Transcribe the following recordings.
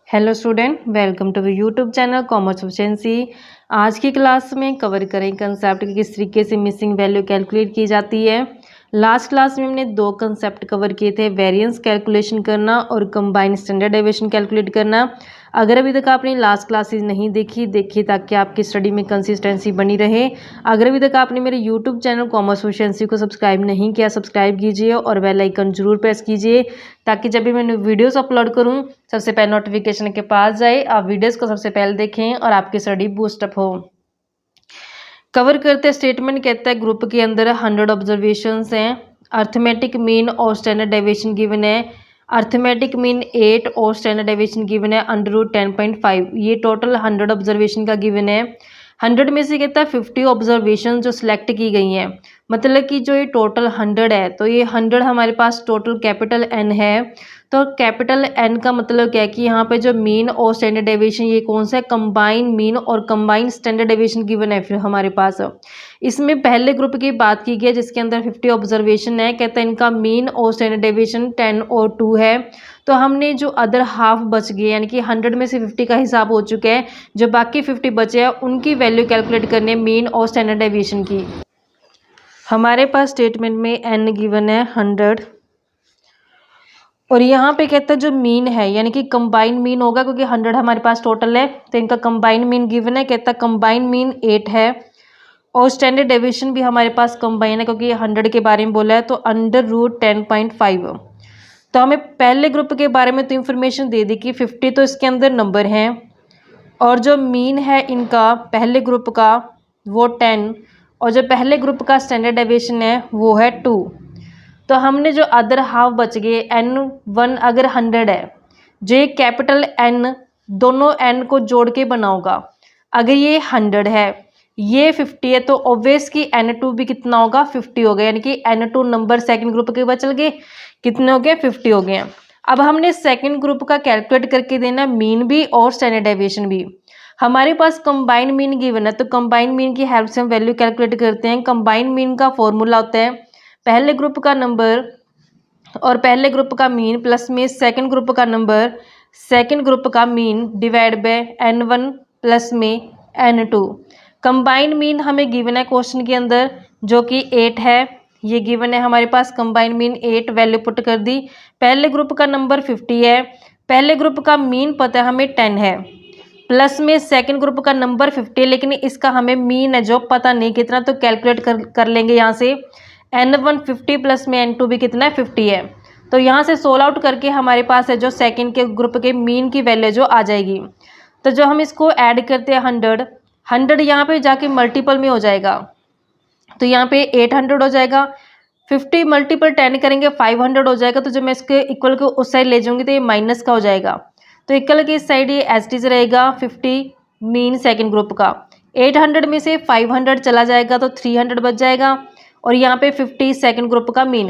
Hello student, welcome to YouTube channel commerce efficiency. आज की class में कवर करें कंसेप्ट कि किस तरीके से मिसिंग वैल्यू कैलकुलेट की जाती है। लास्ट क्लास में हमने दो कंसेप्ट कवर किए थे, वेरिएंस कैलकुलेशन करना और कंबाइन स्टैंडर्ड डेविएशन कैलकुलेट करना। अगर अभी तक आपने लास्ट क्लासेस नहीं देखी ताकि आपकी स्टडी में कंसिस्टेंसी बनी रहे। अगर अभी तक आपने मेरे यूट्यूब चैनल कॉमर्स एफिशिएंसी को सब्सक्राइब नहीं किया, सब्सक्राइब कीजिए और बेल आइकन जरूर प्रेस कीजिए ताकि जब भी मैं वीडियोस अपलोड करूं सबसे पहले नोटिफिकेशन के पास जाए, आप वीडियोस को सबसे पहले देखें और आपकी स्टडी बूस्टअप हो। कवर करते स्टेटमेंट कहता है ग्रुप के अंदर 100 ऑब्जर्वेशंस हैं, अर्थमेटिक मीन और स्टैंडर्ड डेविएशन गिवन है। अर्थमेटिक मीन 8 और स्टैंडर्ड डेविएशन गिवन है √10.5। ये टोटल 100 ऑब्जर्वेशन का गिवन है। 100 में से कहता है 50 ऑब्जर्वेशन जो सिलेक्ट की गई हैं, मतलब कि जो ये टोटल 100 है तो ये 100 हमारे पास टोटल कैपिटल एन है। तो कैपिटल एन का मतलब क्या है कि यहाँ पे जो मीन और स्टैंडर्ड डेविएशन ये कौन सा है, कंबाइन मीन और कंबाइन स्टैंडर्ड डेविएशन गिवन है फिर हमारे पास। इसमें पहले ग्रुप की बात की गई है जिसके अंदर 50 ऑब्जर्वेशन है, कहते हैं इनका मीन और स्टैंडर्ड डेविएशन 10 और 2 है। तो हमने जो अदर हाफ बच गए यानी कि 100 में से 50 का हिसाब हो चुका है, जो बाकी 50 बचे हैं उनकी वैल्यू कैलकुलेट करनी है मीन और स्टैंडर्ड डेविएशन की। हमारे पास स्टेटमेंट में एन गिवन है 100 और यहाँ पे कहता है जो मीन है यानी कि कंबाइन मीन होगा क्योंकि 100 हमारे पास टोटल है तो इनका कंबाइन मीन गिवन है, कहता है कंबाइन मीन 8 है और स्टैंडर्ड डेविएशन भी हमारे पास कंबाइन है क्योंकि 100 के बारे में बोला है तो √10.5। तो हमें पहले ग्रुप के बारे में तो इन्फॉर्मेशन दे दी कि 50 तो इसके अंदर नंबर हैं और जो मीन है इनका पहले ग्रुप का वो 10 और जो पहले ग्रुप का स्टैंडर्ड डेविएशन है वो है 2। तो हमने जो अदर हाफ बच गए N1 अगर 100 है, जो ये कैपिटल N दोनों N को जोड़ के बना होगा, अगर ये 100 है ये 50 है तो ऑब्वियस कि N2 भी कितना होगा 50 हो गया, यानी कि N2 नंबर सेकंड ग्रुप के बचल गए, कितने हो गए 50 हो गए। अब हमने सेकंड ग्रुप का कैलकुलेट करके देना मीन भी और स्टैंडर्ड डेविएशन भी। हमारे पास कंबाइन मीन गिवन है तो कंबाइन मीन की हेल्प से हम वैल्यू कैलकुलेट करते हैं। कंबाइन मीन का फॉर्मूला होता है पहले ग्रुप का नंबर और पहले ग्रुप का मीन प्लस में सेकंड ग्रुप का नंबर सेकंड ग्रुप का mean divide by N1 plus में N2। कंबाइन मीन हमें गिवन है क्वेश्चन के अंदर जो कि 8 है, ये गिवन है हमारे पास कंबाइन मीन 8, वैल्यू पुट कर दी। पहले ग्रुप का नंबर 50 है, पहले ग्रुप का मीन पता है हमें 10 है, प्लस में सेकंड ग्रुप का नंबर 50 है लेकिन इसका हमें मीन है जो पता नहीं कितना, तो कैलकुलेट कर लेंगे यहाँ से N1 50 प्लस में N2 भी कितना है 50 है। तो यहाँ से सोल्व आउट करके हमारे पास है जो सेकंड के ग्रुप के मीन की वैल्यू जो आ जाएगी। तो जो हम इसको ऐड करते हैं 100 यहाँ पे जाके मल्टीपल में हो जाएगा तो यहाँ पे 800 हो जाएगा, 50 मल्टीपल 10 करेंगे 500 हो जाएगा। तो जब मैं इसके इक्वल को उस साइड ले जाऊंगी तो ये माइनस का हो जाएगा, तो इक्वल के इस साइड ये एज टी रहेगा 50 मीन सेकंड ग्रुप का। 800 में से 500 चला जाएगा तो 300 बच जाएगा और यहाँ पे 50 सेकंड ग्रुप का मीन।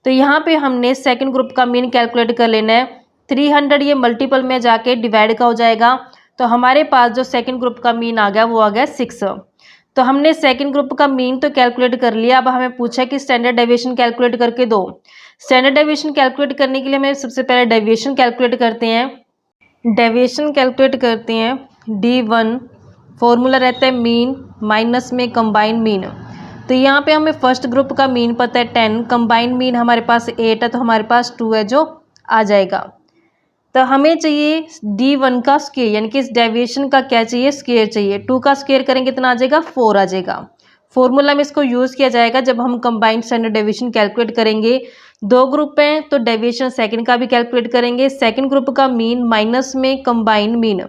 तो यहाँ पे हमने सेकंड ग्रुप का मीन कैलकुलेट कर लेना है। 300 ये मल्टीपल में जाके डिवाइड का हो जाएगा तो हमारे पास जो सेकंड ग्रुप का मीन आ गया वो आ गया 6। तो हमने सेकंड ग्रुप का मीन तो कैलकुलेट कर लिया। अब हमें पूछा कि स्टैंडर्ड डेविएशन कैलकुलेट करके दो। स्टैंडर्ड डेविएशन कैलकुलेट करने के लिए हमें सबसे पहले डेविएशन कैलकुलेट करते हैं। डेविएशन कैलकुलेट करते हैं D1, फॉर्मूला रहता है मीन माइनस में कंबाइन मीन। तो यहाँ पे हमें फर्स्ट ग्रुप का मीन पता है 10, कंबाइन मीन हमारे पास 8 है तो हमारे पास 2 है जो आ जाएगा। तो हमें चाहिए D1 का स्क्वायर यानी कि इस डेविएशन का क्या चाहिए, स्क्वायर चाहिए। 2 का स्क्वायर करेंगे कितना आ जाएगा 4 आ जाएगा। फॉर्मूला में इसको यूज़ किया जाएगा जब हम कंबाइंड स्टैंडर्ड डेविएशन कैलकुलेट करेंगे। दो ग्रुप हैं तो डेविएशन सेकंड का भी कैलकुलेट करेंगे। सेकंड ग्रुप का मीन माइनस में कंबाइंड मीन,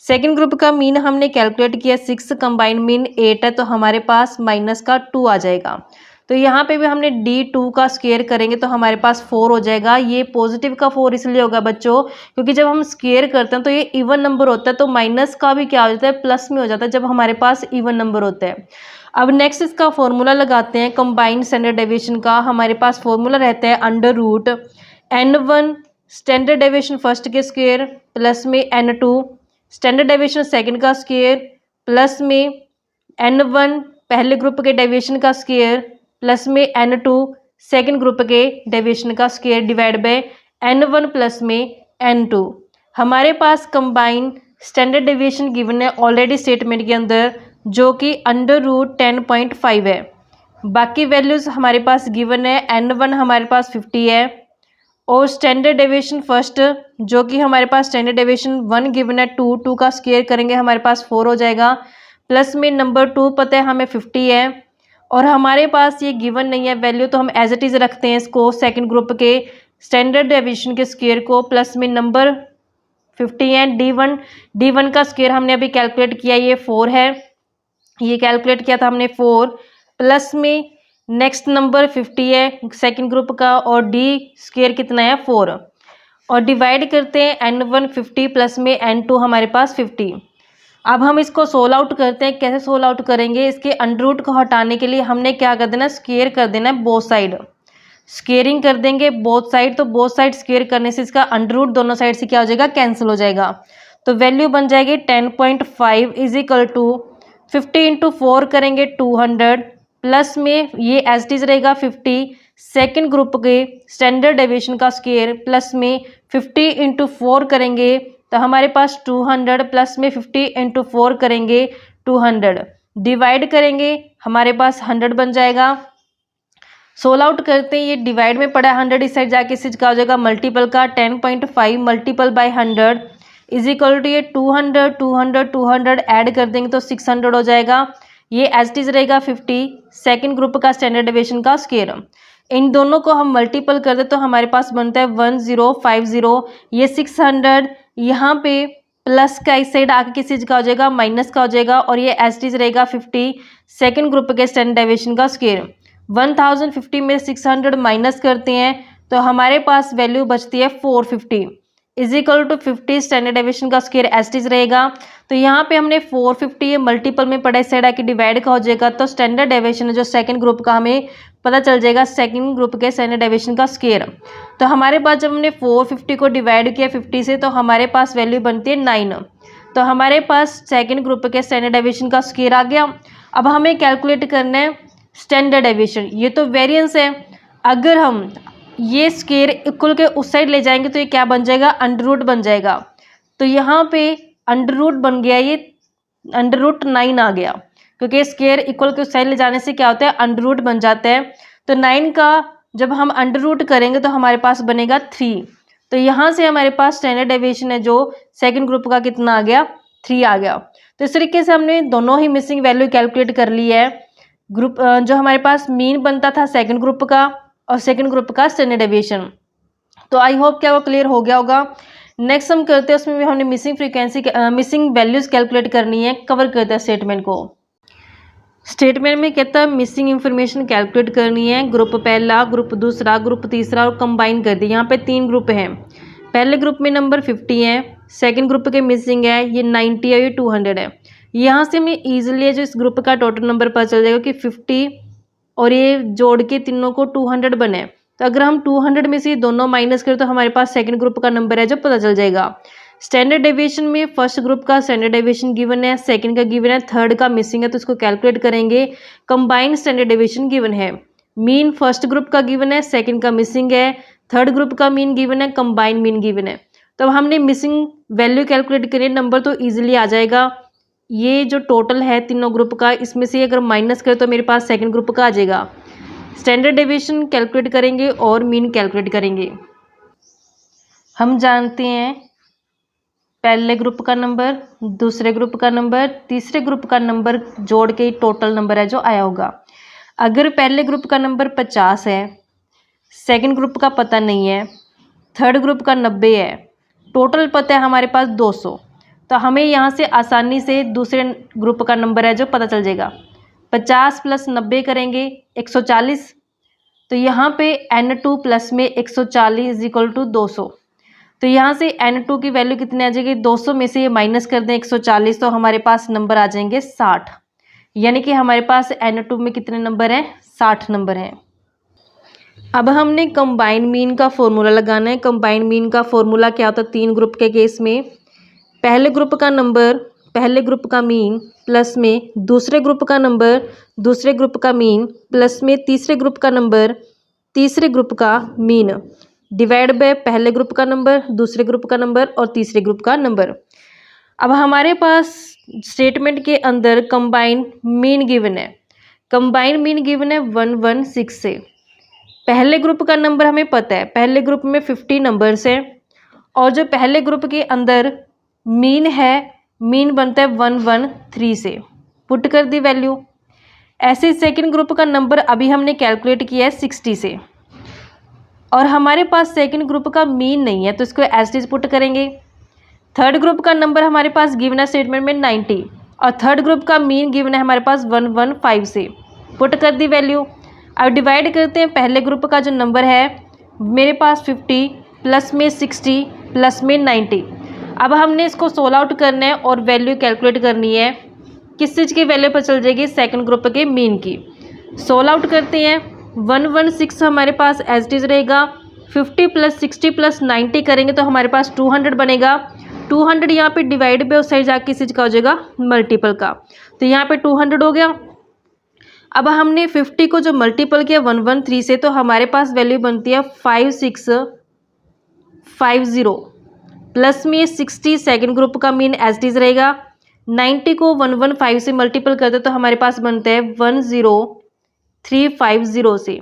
सेकंड ग्रुप का मीन हमने कैलकुलेट किया 6, कंबाइंड मीन 8 है तो हमारे पास माइनस का 2 आ जाएगा। तो यहाँ पे भी हमने D2 का स्क्वायर करेंगे तो हमारे पास 4 हो जाएगा। ये पॉजिटिव का 4 इसलिए होगा बच्चों क्योंकि जब हम स्क्वायर करते हैं तो ये इवन नंबर होता है, तो माइनस का भी क्या हो जाता है प्लस में हो जाता है जब हमारे पास इवन नंबर होता है। अब नेक्स्ट इसका फॉर्मूला लगाते हैं कंबाइंड स्टैंडर्ड डेविएशन का। हमारे पास फॉर्मूला रहता है √N1 स्टैंडर्ड डेविएशन फर्स्ट के स्क्वायर प्लस में N2 स्टैंडर्ड डेविएशन सेकंड का स्क्वायर प्लस में N1 पहले ग्रुप के डेविएशन का स्क्वायर प्लस में N2 सेकंड ग्रुप के डेविएशन का square divide by N1 plus में N2। हमारे पास कंबाइन स्टैंडर्ड डेविएशन गिवन है ऑलरेडी स्टेटमेंट के अंदर, जो कि √10.5 है। बाकी वैल्यूज़ हमारे पास गिवन है, N1 हमारे पास 50 है और स्टैंडर्ड डेविएशन फर्स्ट जो कि हमारे पास स्टैंडर्ड डेविएशन 1 गिवन है 2 का स्क्वायर करेंगे हमारे पास 4 हो जाएगा, प्लस में नंबर 2 पता है हमें 50 है और हमारे पास ये गिवन नहीं है वैल्यू, तो हम एज इट इज़ रखते हैं इसको सेकंड ग्रुप के स्टैंडर्ड डेविएशन के स्क्वायर को, प्लस में नंबर 50 है। D1 का स्क्वायर हमने अभी कैलकुलेट किया, ये 4 है, ये कैलकुलेट किया था हमने 4, प्लस में नेक्स्ट नंबर 50 है सेकंड ग्रुप का और डी स्क्वायर कितना है 4 और डिवाइड करते हैं N1 50 प्लस में N2 हमारे पास 50। अब हम इसको सोल्व आउट करते हैं। कैसे सोल्व आउट करेंगे, इसके अंडर रूट को हटाने के लिए हमने क्या कर देना, स्क्वायर कर देना है बोथ साइड, स्क्वेयरिंग कर देंगे बोथ साइड, तो बोथ साइड स्क्वेयर करने से इसका अंडर रूट दोनों साइड से क्या हो जाएगा, कैंसिल हो जाएगा। तो वैल्यू बन जाएगी 10.5 इज इक्वल टू 50 इंटू 4 करेंगे 200, प्लस में ये एज इट इज रहेगा 50 सेकेंड ग्रुप के स्टैंडर्ड डेविएशन का स्क्वायर, प्लस में 50 इंटू 4 करेंगे तो हमारे पास 200, प्लस में 50 इंटू 4 करेंगे 200, डिवाइड करेंगे हमारे पास 100 बन जाएगा। सोल आउट करते हैं, ये डिवाइड में पड़ा है 100, इस साइड जाके इस का हो जाएगा मल्टीपल का 10.5 multiple by 100 is equal to ये 200 ऐड कर देंगे तो 600 हो जाएगा। ये एज इट इज रहेगा 50 सेकंड ग्रुप का स्टैंडर्ड डेविएशन का स्क्वायर। इन दोनों को हम मल्टीपल कर दे तो हमारे पास बनता है 1050, ये 600, यहाँ पे प्लस का इस साइड आके किस चीज़ का हो जाएगा, माइनस का हो जाएगा और ये एज इट इज रहेगा 50 सेकंड ग्रुप के स्टैंडर्ड डेविएशन का स्क्वायर। 1050 में 600 माइनस करते हैं तो हमारे पास वैल्यू बचती है 450 is equal to 50 standard deviation का स्क्वायर एज इट इज रहेगा। तो यहाँ पे हमने 450 मल्टीपल में पड़ा, इस साइड आके डिवाइड का हो जाएगा तो स्टैंडर्ड डेविएशन जो सेकंड ग्रुप का हमें पता चल जाएगा सेकंड ग्रुप के स्टैंडर्ड डेविएशन का स्क्वायर। तो हमारे पास जब हमने 450 को डिवाइड किया 50 से तो हमारे पास वैल्यू बनती है 9, तो हमारे पास सेकंड ग्रुप के स्टैंडर्ड डेविएशन का स्क्वायर आ गया। अब हमें कैलकुलेट करना है स्टैंडर्ड डेविएशन, ये तो वेरिएंस है, अगर हम ये स्क्वायर इक्वल के उस साइड ले जाएंगे तो ये क्या बन जाएगा, अंडर रूट बन जाएगा। तो यहाँ पे अंडर रूट बन गया, ये अंडर रूट 9 आ गया, क्योंकि स्क्वायर इक्वल के उस साइड ले जाने से क्या होता है, अंडर रूट बन जाता है। तो 9 का जब हम अंडर रूट करेंगे तो हमारे पास बनेगा 3, तो यहाँ से हमारे पास स्टैंडर्ड डेविएशन है जो सेकंड ग्रुप का कितना आ गया, 3 आ गया। तो इस तरीके से हमने दोनों ही मिसिंग वैल्यू कैलकुलेट कर ली है। ग्रुप जो हमारे पास मीन बनता था सेकंड ग्रुप का और सेकंड ग्रुप का स्टैंडर्ड डेविएशन। तो आई होप क्या वो क्लियर हो गया होगा। नेक्स्ट हम करते हैं, उसमें भी हमने मिसिंग वैल्यूज कैलकुलेट करनी है, कवर करते हैं स्टेटमेंट को। स्टेटमेंट में कहता है मिसिंग इंफॉर्मेशन कैलकुलेट करनी है, ग्रुप पहला, ग्रुप दूसरा, ग्रुप तीसरा और कंबाइन कर दी। यहाँ पे 3 ग्रुप हैं, पहले ग्रुप में नंबर 50 है, सेकंड ग्रुप के मिसिंग है ये 90 है, ये 200 है। यहाँ से हमें ईजिली जो इस ग्रुप का टोटल नंबर पता चल जाएगा कि 50 और ये जोड़ के तीनों को 200 बने। तो अगर हम 200 में से ये दोनों माइनस करें तो हमारे पास सेकंड ग्रुप का नंबर है जो पता चल जाएगा। स्टैंडर्ड डेविएशन में फर्स्ट ग्रुप का स्टैंडर्ड डेविएशन गिवन है, सेकंड का गिवन है, थर्ड का मिसिंग है तो इसको कैलकुलेट करेंगे। कंबाइंड स्टैंडर्ड डेविएशन गिवन है, मीन फर्स्ट ग्रुप का गिवन है, सेकंड का मिसिंग है, थर्ड ग्रुप का मीन गिवन है, कंबाइंड मीन गिवन है। तो हमने मिसिंग वैल्यू कैलकुलेट करिए, नंबर तो ईजिली आ जाएगा। ये जो टोटल है तीनों ग्रुप का, इसमें से अगर माइनस करें तो मेरे पास सेकंड ग्रुप का आ जाएगा। स्टैंडर्ड डेविएशन कैलकुलेट करेंगे और मीन कैलकुलेट करेंगे। हम जानते हैं पहले ग्रुप का नंबर, दूसरे ग्रुप का नंबर, तीसरे ग्रुप का नंबर जोड़ के टोटल नंबर है जो आया होगा। अगर पहले ग्रुप का नंबर 50 है, सेकंड ग्रुप का पता नहीं है, थर्ड ग्रुप का 90 है, टोटल पता है हमारे पास 200, तो हमें यहाँ से आसानी से दूसरे ग्रुप का नंबर है जो पता चल जाएगा। 50 प्लस 90 करेंगे 140, तो यहाँ पे N2 प्लस में 140 इज इक्वल टू 200। तो यहाँ से N2 की वैल्यू कितनी आ जाएगी, 200 में से ये माइनस कर दें 140 तो हमारे पास नंबर आ जाएंगे 60, यानी कि हमारे पास N2 में कितने नंबर हैं, 60 नंबर हैं। अब हमने कंबाइंड मीन का फॉर्मूला लगाना है। कंबाइंड मीन का फॉर्मूला क्या होता है, 3 ग्रुप के केस में पहले ग्रुप का नंबर, पहले ग्रुप का मीन प्लस में दूसरे ग्रुप का नंबर, दूसरे ग्रुप का मीन प्लस में तीसरे ग्रुप का नंबर, तीसरे ग्रुप का मीन, डिवाइड बाय पहले ग्रुप का नंबर, दूसरे ग्रुप का नंबर और तीसरे ग्रुप का नंबर। अब हमारे पास स्टेटमेंट के अंदर कंबाइन मीन गिवन है। कंबाइन मीन गिवन है 116 से। पहले ग्रुप का नंबर हमें पता है, पहले ग्रुप में 50 नंबर्स हैं और जो पहले ग्रुप के अंदर मीन है, मीन बनता है 113 से। पुट कर दी वैल्यू। ऐसे सेकंड ग्रुप का नंबर अभी हमने कैलकुलेट किया है 60 से और हमारे पास सेकंड ग्रुप का मीन नहीं है तो इसको एज इट इज पुट करेंगे। थर्ड ग्रुप का नंबर हमारे पास गिवन है स्टेटमेंट में 90 और थर्ड ग्रुप का मीन गिवन है हमारे पास 115 से। पुट कर दी वैल्यू। अब डिवाइड करते हैं। पहले ग्रुप का जो नंबर है मेरे पास 50 प्लस में 60 प्लस में 90। अब हमने इसको सोल्व आउट करना है और वैल्यू कैलकुलेट करनी है। किस चीज़ की वैल्यू पर चल जाएगी? सेकंड ग्रुप के मीन की। सोल्व आउट करते हैं। 116 हमारे पास एज इट इज रहेगा। 50 प्लस 60 प्लस 90 करेंगे तो हमारे पास 200 बनेगा। 200 यहाँ पे डिवाइड पे उस साइड जाके किस चीज़ का हो जाएगा? मल्टीपल का। तो यहाँ पे 200 हो गया। अब हमने 50 को जो मल्टीपल किया 113 से तो हमारे पास वैल्यू बनती है 5650 प्लस में 60 सेकंड ग्रुप का मीन एज इट इज रहेगा। 90 को 115 से मल्टीपल करते तो हमारे पास बनता है 10350 से।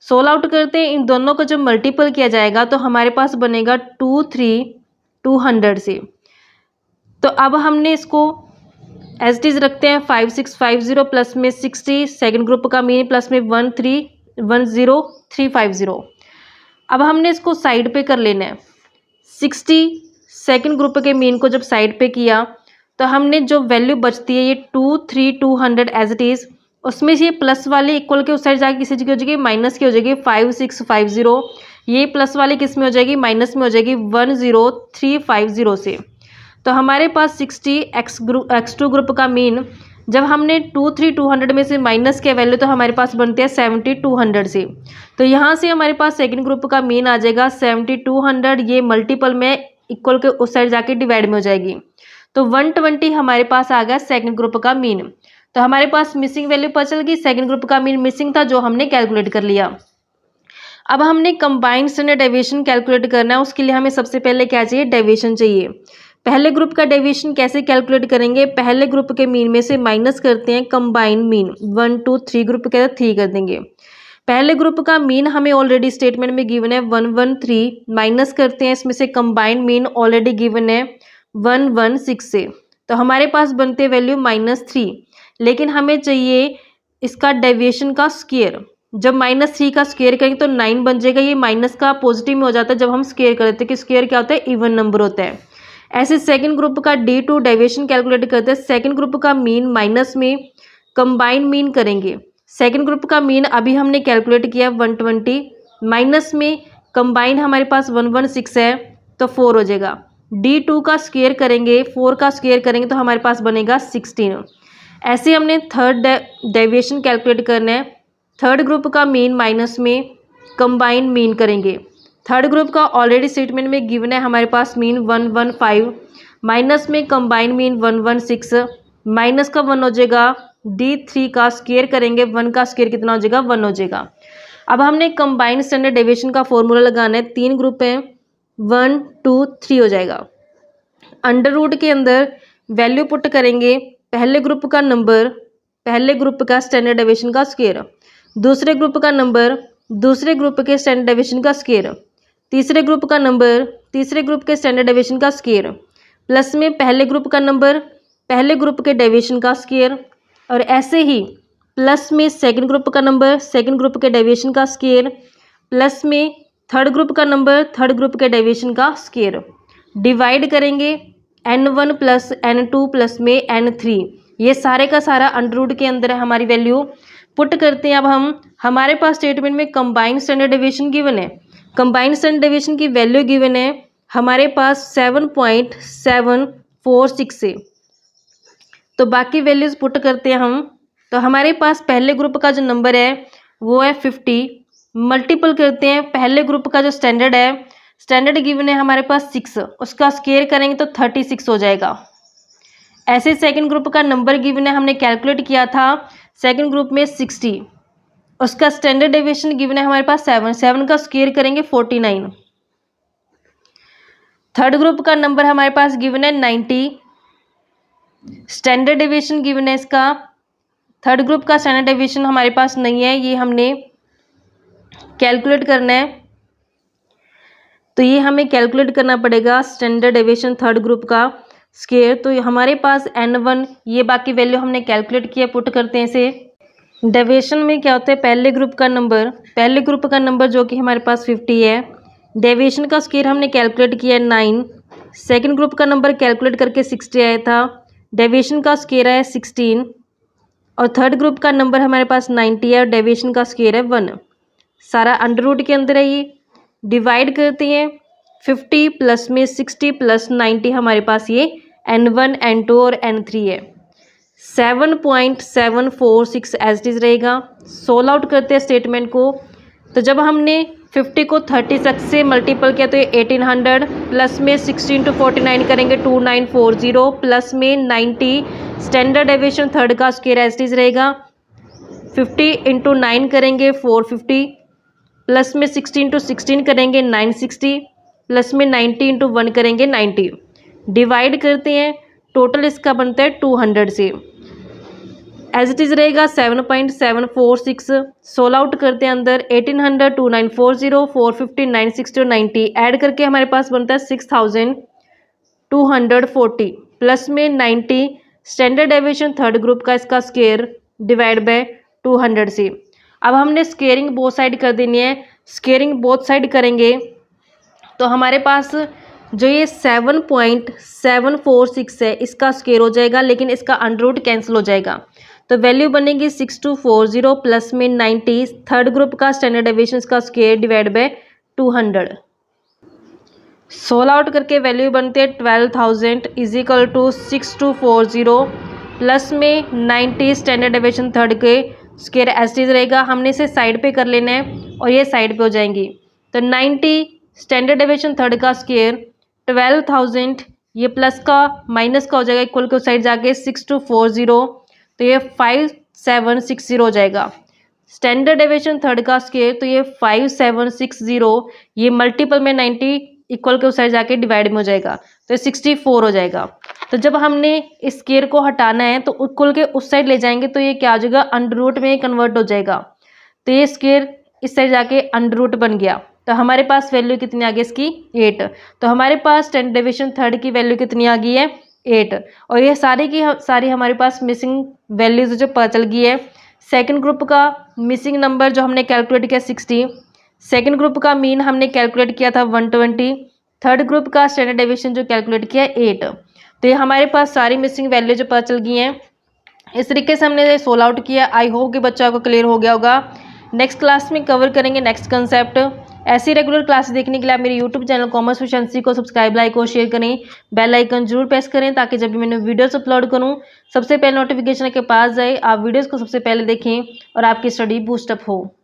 सोल्व आउट करते हैं। इन दोनों को जब मल्टीपल किया जाएगा तो हमारे पास बनेगा 23200 से। तो अब हमने इसको एज इट इज रखते हैं। 5650 प्लस में 60 सेकंड ग्रुप का मीन प्लस में 10350। अब हमने इसको साइड पे कर लेना है। 60 सेकंड ग्रुप के मीन को जब साइड पे किया तो हमने जो वैल्यू बचती है ये 23200 एज इट इज, उसमें से ये प्लस वाले इक्वल के उस साइड जाके किसी की हो जाएगी? माइनस की हो जाएगी। 5650 ये प्लस वाले किस में हो जाएगी? माइनस में हो जाएगी 10350 से। तो हमारे पास 60 x2 ग्रुप का मीन जब हमने 23200 में से माइनस किया वैल्यू तो हमारे पास बनते हैं 7200 से। तो यहाँ से हमारे पास सेकंड ग्रुप का मीन आ जाएगा 7200। ये मल्टीपल में इक्वल के उस साइड जाके डिवाइड में हो जाएगी। तो 120 हमारे पास आ गया सेकंड ग्रुप का मीन। तो हमारे पास मिसिंग वैल्यू पता चल गई। सेकंड ग्रुप का मीन मिसिंग था जो हमने कैलकुलेट कर लिया। अब हमने कंबाइंड स्टैंडर्ड डेविएशन कैलकुलेट करना है। उसके लिए हमें सबसे पहले क्या चाहिए? डेविएशन चाहिए। पहले ग्रुप का डेविएशन कैसे कैलकुलेट करेंगे? पहले ग्रुप के मीन में से माइनस करते हैं कंबाइंड मीन। 1 2 3 ग्रुप के 3 कर देंगे। पहले ग्रुप का मीन हमें ऑलरेडी स्टेटमेंट में गिवन है 113, माइनस करते हैं इसमें से कंबाइंड मीन ऑलरेडी गिवन है 116 से। तो हमारे पास बनते वैल्यू -3, लेकिन हमें चाहिए इसका डेविएशन का स्क्वायर। जब -3 का स्क्वायर करेंगे तो 9 बन जाएगा। ये माइनस का पॉजिटिव में हो जाता है जब हम स्क्वायर करते हैं कि स्क्वायर क्या होता है? इवन नंबर होता है। ऐसे सेकंड ग्रुप का D2 डेविएशन कैलकुलेट करते हैं। सेकंड ग्रुप का मीन माइनस में कंबाइंड मीन करेंगे। सेकंड ग्रुप का मीन अभी हमने कैलकुलेट किया 120, माइनस में कंबाइंड हमारे पास 116 है तो 4 हो जाएगा। D2 का स्क्वायर करेंगे, 4 का स्क्वायर करेंगे तो हमारे पास बनेगा 16। ऐसे हमने थर्ड डेविएशन कैलकुलेट करना है। थर्ड ग्रुप का मीन माइनस में कंबाइंड मीन करेंगे। थर्ड ग्रुप का ऑलरेडी स्टेटमेंट में गिवन है हमारे पास मीन 115, माइनस में कंबाइंड मीन 116, माइनस का 1 हो जाएगा। D3 का स्क्वायर करेंगे, 1 का स्क्वायर कितना हो जाएगा? 1 हो जाएगा। अब हमने कंबाइंड स्टैंडर्ड डेविएशन का फॉर्मूला लगाना है। 3 ग्रुप हैं, 1 2 3 हो जाएगा। अंडर रूट के अंदर वैल्यू पुट करेंगे। पहले ग्रुप का नंबर, पहले ग्रुप का स्टैंडर्ड डेविएशन का स्क्वायर, दूसरे ग्रुप का नंबर, दूसरे ग्रुप के स्टैंडर्ड डेविएशन का स्क्वायर, तीसरे ग्रुप का नंबर, तीसरे ग्रुप के स्टैंडर्ड डेविएशन का स्क्वायर, प्लस में पहले ग्रुप का नंबर, पहले ग्रुप के डेविएशन का स्क्वायर, और ऐसे ही प्लस में सेकंड ग्रुप का नंबर, सेकंड ग्रुप के डेविएशन का स्क्वायर, प्लस में थर्ड ग्रुप का नंबर, थर्ड ग्रुप के डेविएशन का स्क्वायर। डिवाइड करेंगे n1 प्लस n2 प्लस में n3। ये सारे का सारा अंडर रूट के अंदर है। हमारी वैल्यू पुट करते हैं। अब हम हमारे पास स्टेटमेंट में कंबाइंड स्टैंडर्ड डेविएशन गिवन है। कंबाइंड स्टैंडर्ड डेविएशन की वैल्यू गिवन है हमारे पास 7.746 से। तो बाकी वैल्यूज पुट करते हैं हम। तो हमारे पास पहले ग्रुप का जो नंबर है वो है 50, मल्टीपल करते हैं पहले ग्रुप का जो स्टैंडर्ड है, स्टैंडर्ड गिवन है हमारे पास 6, उसका स्क्वायर करेंगे तो 36 हो जाएगा। ऐसे सेकंड ग्रुप का नंबर गिवन है, हमने कैलकुलेट किया था सेकंड ग्रुप में 60, उसका स्टैंडर्ड डेविएशन गिवन है हमारे पास 7, 7 का स्क्वायर करेंगे 49, थर्ड ग्रुप का नंबर हमारे पास गिवन है 90, स्टैंडर्ड डेविएशन गिवन है इसका। थर्ड ग्रुप का स्टैंडर्ड डेविएशन हमारे पास नहीं है, ये हमने कैलकुलेट करना है, तो ये हमें कैलकुलेट करना पड़ेगा स्टैंडर्ड डेविएशन थर्ड ग्रुप का स्केयर। तो हमारे पास n1, ये बाकी वैल्यू हमने कैलकुलेट किया, पुट करते हैं इसे। डेविएशन में क्या होता है, पहले ग्रुप का नंबर जो कि हमारे पास 50 है, डेविएशन का स्केयर हमने कैलकुलेट किया 9, सेकंड ग्रुप का नंबर कैलकुलेट करके 60 आया था, डेविएशन का स्केयर है 16, और थर्ड ग्रुप का नंबर हमारे पास 90 है और डेविएशन का स्केयर है 1। सारा अंडर रूट के अंदर है, ये डिवाइड करते हैं 50 प्लस में 60 प्लस 90, हमारे पास ये n1 n2 और n3 है। 7.746 एज इट इज़ रहेगा। सोल्व आउट करते हैं स्टेटमेंट को, तो जब हमने 50 को 36 से मल्टीपल किया तो ये 1800, प्लस में 16 × 49 करेंगे 2940, प्लस में 90, स्टैंडर्ड डेविएशन थर्ड का स्केयर एज इट इज़ रहेगा। 50 × 9 करेंगे 450, प्लस में 16 × 16 करेंगे 960, प्लस में 90 × 1 करेंगे 90। डिवाइड करते हैं, टोटल इसका बनता है 200 से, एज इट इज़ रहेगा 7.746। सोल्व आउट करते हैं अंदर 1800, 2940, 450, 960 और 90 ऐड करके हमारे पास बनता है 6240, प्लस में 90 स्टैंडर्ड डेविएशन थर्ड ग्रुप का इसका स्केयर डिवाइड बाय 200 से। अब हमने स्केयरिंग बोथ साइड कर देनी है। स्केयरिंग बोथ साइड करेंगे तो हमारे पास जो ये 7.746 है इसका स्केयर हो जाएगा, लेकिन इसका अंडर रूट कैंसिल हो जाएगा, तो वैल्यू बनेगी 6240 प्लस में 90 थर्ड ग्रुप का स्टैंडर्ड डेविएशन का square divide by 200। Solve out करके वैल्यू बनती है 12,000 इज इक्वल टू 6240 प्लस में 90 स्टैंडर्ड डेविएशन थर्ड के स्केयर एज इज रहेगा। हमने इसे साइड पे कर लेना है और ये साइड पे हो जाएंगी, तो 90 स्टैंडर्ड डेविएशन थर्ड का स्केयर 12,000, ये प्लस का माइनस का हो जाएगा, इक्वल के साइड जाके 6240, तो ये 5760 हो जाएगा। स्टैंडर्ड डेविएशन थर्ड का स्केयर, तो ये 5760, ये मल्टीपल में 90 इक्वल के उस साइड जाके डिवाइड में हो जाएगा, तो 64 हो जाएगा। तो जब हमने इस स्केयर को हटाना है तो इक्वल के उस साइड ले जाएंगे, तो ये क्या हो जाएगा, अंडर रूट में कन्वर्ट हो जाएगा, तो ये स्केयर इस साइड जाके अंडर रूट बन गया। तो हमारे पास वैल्यू कितनी आ गई इसकी 8। तो हमारे पास स्टैंडर्ड डेविएशन थर्ड की वैल्यू कितनी आ गई है 8, और ये सारी की सारी हमारे पास मिसिंग वैल्यूज जो पता चल गई है। सेकंड ग्रुप का मिसिंग नंबर जो हमने कैलकुलेट किया 60, सेकंड ग्रुप का मीन हमने कैलकुलेट किया था 120, थर्ड ग्रुप का स्टैंडर्ड डेविएशन जो कैलकुलेट किया 8। तो ये हमारे पास सारी मिसिंग वैल्यू जो पता चल गई हैं। इस तरीके से हमने सोल्व आउट किया। आई होप कि बच्चों को क्लियर हो गया होगा। नेक्स्ट क्लास में कवर करेंगे नेक्स्ट कंसेप्ट। ऐसी रेगुलर क्लास देखने के लिए आप मेरे यूट्यूब चैनल कॉमर्स एफिशिएंसी को सब्सक्राइब, लाइक और शेयर करें। बेल आइकन जरूर प्रेस करें ताकि जब भी मैंने वीडियोस अपलोड करूं सबसे पहले नोटिफिकेशन के पास जाए, आप वीडियोस को सबसे पहले देखें और आपकी स्टडी बूस्टअप हो।